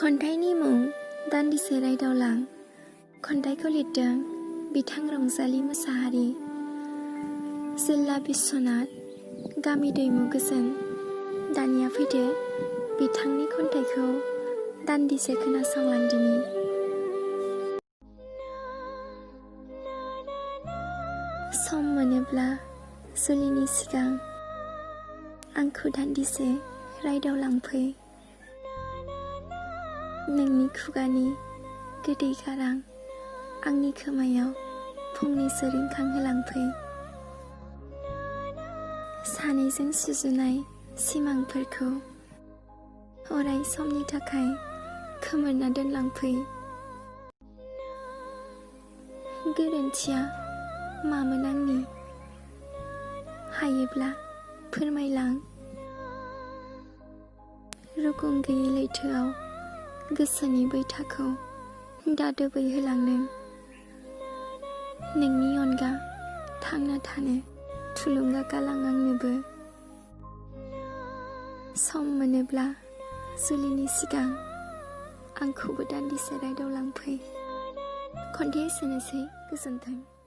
खन्थाइनि मुं दान्दिसे रायदावलां। खन्थाइखौ लिरदों बिथां रंजालि मोसाहारि। जिल्ला बिस्वनाथ, गामि दैमु गोजोन। दानिया फैदो बिथांनि खन्थाइखौ दान्दिसे खोनासंलांदिनि। सम मोनोब्ला जुलिनि सिगां आंखौ दान्दिसे रायदावलांफै। नोंनि खुगानि गोदै गारां आंनि खोमायाव फंनैसो रिंखांहोलांफै। सानैजों सुजुनाय सिमांफोरखौ अराय समनि थाखाय खोमोरना दोनलांफै। गोरोन्थिया मामोन आंनि? हायोब्ला फोरमायलां। रुगुं गैयै लैथोआव गोसोनि बैथाखौ दादोबैहोलांदों। नोंनि अनगा थांना थानो थुलुंगा गालां आंनोबो। सम मोनोब्ला जुलिनि सिगां आंखौबो दान्दिसे रायदावलांफै। खन्थाइया एसेनोसै, गोजोन्थों।